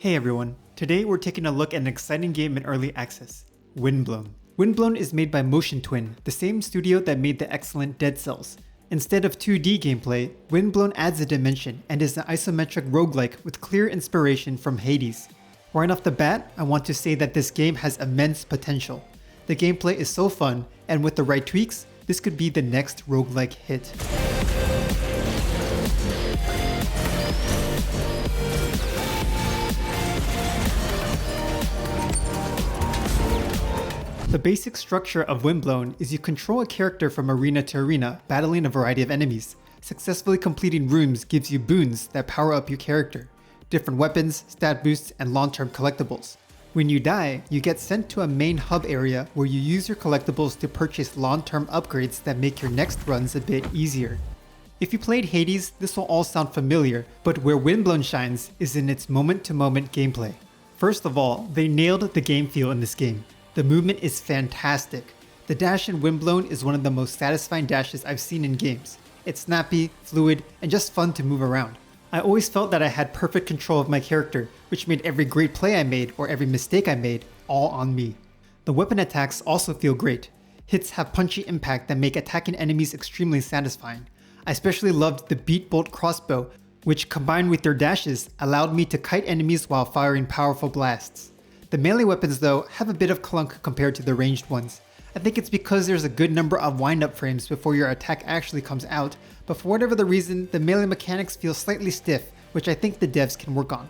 Hey everyone, today we're taking a look at an exciting game in early access, Windblown. Windblown is made by Motion Twin, the same studio that made the excellent Dead Cells. Instead of 2D gameplay, Windblown adds a dimension and is an isometric roguelike with clear inspiration from Hades. Right off the bat, I want to say that this game has immense potential. The gameplay is so fun, and with the right tweaks, this could be the next roguelike hit. The basic structure of Windblown is you control a character from arena to arena, battling a variety of enemies. Successfully completing rooms gives you boons that power up your character, different weapons, stat boosts, and long-term collectibles. When you die, you get sent to a main hub area where you use your collectibles to purchase long-term upgrades that make your next runs a bit easier. If you played Hades, this will all sound familiar, but where Windblown shines is in its moment-to-moment gameplay. First of all, they nailed the game feel in this game. The movement is fantastic. The dash in Windblown is one of the most satisfying dashes I've seen in games. It's snappy, fluid, and just fun to move around. I always felt that I had perfect control of my character, which made every great play I made or every mistake I made all on me. The weapon attacks also feel great. Hits have punchy impact that make attacking enemies extremely satisfying. I especially loved the beat bolt crossbow, which combined with their dashes allowed me to kite enemies while firing powerful blasts. The melee weapons though have a bit of clunk compared to the ranged ones. I think it's because there's a good number of wind-up frames before your attack actually comes out, but for whatever the reason, the melee mechanics feel slightly stiff, which I think the devs can work on.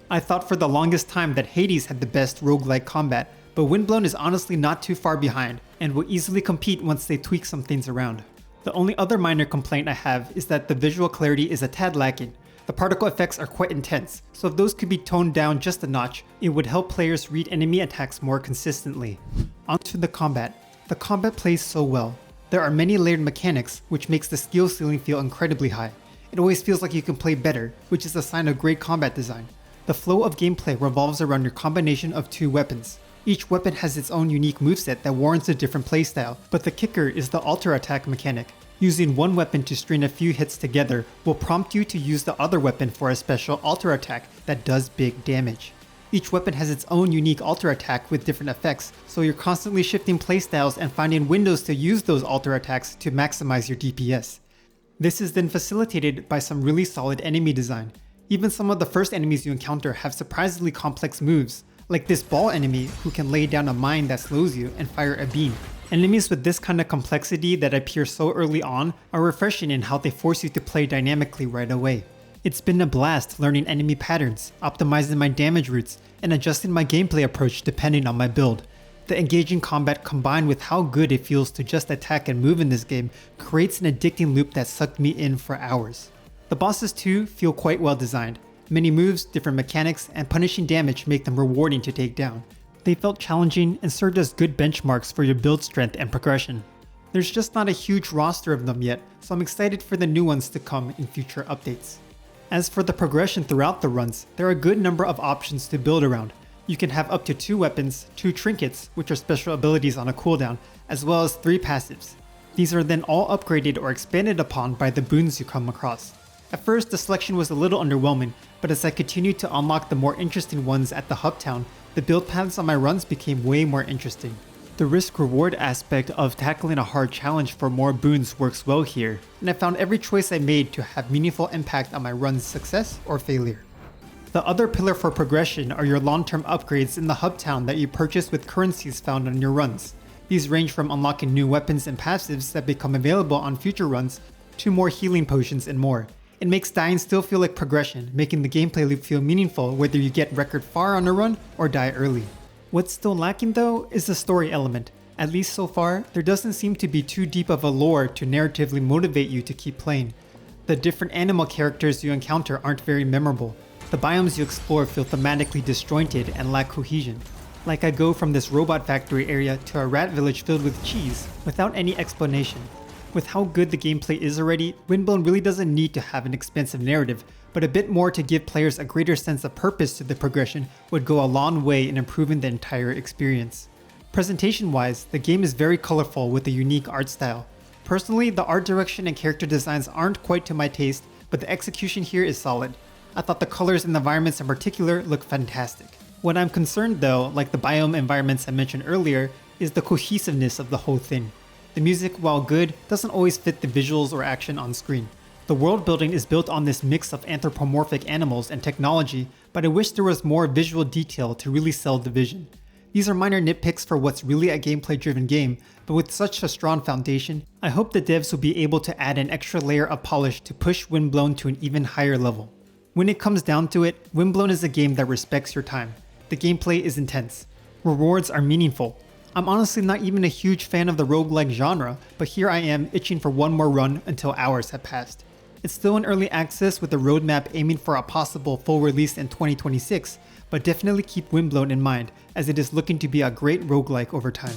I thought for the longest time that Hades had the best roguelike combat, but Windblown is honestly not too far behind, and will easily compete once they tweak some things around. The only other minor complaint I have is that the visual clarity is a tad lacking. The particle effects are quite intense, so if those could be toned down just a notch, it would help players read enemy attacks more consistently. Onto the combat. The combat plays so well. There are many layered mechanics, which makes the skill ceiling feel incredibly high. It always feels like you can play better, which is a sign of great combat design. The flow of gameplay revolves around your combination of two weapons. Each weapon has its own unique moveset that warrants a different playstyle, but the kicker is the alter attack mechanic. Using one weapon to string a few hits together will prompt you to use the other weapon for a special alter attack that does big damage. Each weapon has its own unique alter attack with different effects, so you're constantly shifting playstyles and finding windows to use those alter attacks to maximize your DPS. This is then facilitated by some really solid enemy design. Even some of the first enemies you encounter have surprisingly complex moves, like this ball enemy who can lay down a mine that slows you and fire a beam. Enemies with this kind of complexity that appear so early on are refreshing in how they force you to play dynamically right away. It's been a blast learning enemy patterns, optimizing my damage routes, and adjusting my gameplay approach depending on my build. The engaging combat combined with how good it feels to just attack and move in this game creates an addicting loop that sucked me in for hours. The bosses too feel quite well designed. Many moves, different mechanics, and punishing damage make them rewarding to take down. They felt challenging and served as good benchmarks for your build strength and progression. There's just not a huge roster of them yet, so I'm excited for the new ones to come in future updates. As for the progression throughout the runs, there are a good number of options to build around. You can have up to 2 weapons, 2 trinkets, which are special abilities on a cooldown, as well as 3 passives. These are then all upgraded or expanded upon by the boons you come across. At first, the selection was a little underwhelming, but as I continued to unlock the more interesting ones at the hub town, the build paths on my runs became way more interesting. The risk-reward aspect of tackling a hard challenge for more boons works well here, and I found every choice I made to have meaningful impact on my run's success or failure. The other pillar for progression are your long-term upgrades in the hub town that you purchase with currencies found on your runs. These range from unlocking new weapons and passives that become available on future runs, to more healing potions and more. It makes dying still feel like progression, making the gameplay loop feel meaningful whether you get record far on a run or die early. What's still lacking though is the story element. At least so far, there doesn't seem to be too deep of a lore to narratively motivate you to keep playing. The different animal characters you encounter aren't very memorable. The biomes you explore feel thematically disjointed and lack cohesion. Like I go from this robot factory area to a rat village filled with cheese without any explanation. With how good the gameplay is already, Windblown really doesn't need to have an expensive narrative, but a bit more to give players a greater sense of purpose to the progression would go a long way in improving the entire experience. Presentation-wise, the game is very colorful with a unique art style. Personally, the art direction and character designs aren't quite to my taste, but the execution here is solid. I thought the colors and the environments in particular look fantastic. What I'm concerned though, like the biome environments I mentioned earlier, is the cohesiveness of the whole thing. The music, while good, doesn't always fit the visuals or action on screen. The world building is built on this mix of anthropomorphic animals and technology, but I wish there was more visual detail to really sell Division. These are minor nitpicks for what's really a gameplay driven game, but with such a strong foundation, I hope the devs will be able to add an extra layer of polish to push Windblown to an even higher level. When it comes down to it, Windblown is a game that respects your time. The gameplay is intense. Rewards are meaningful. I'm honestly not even a huge fan of the roguelike genre, but here I am itching for one more run until hours have passed. It's still in early access with the roadmap aiming for a possible full release in 2026, but definitely keep Windblown in mind as it is looking to be a great roguelike over time.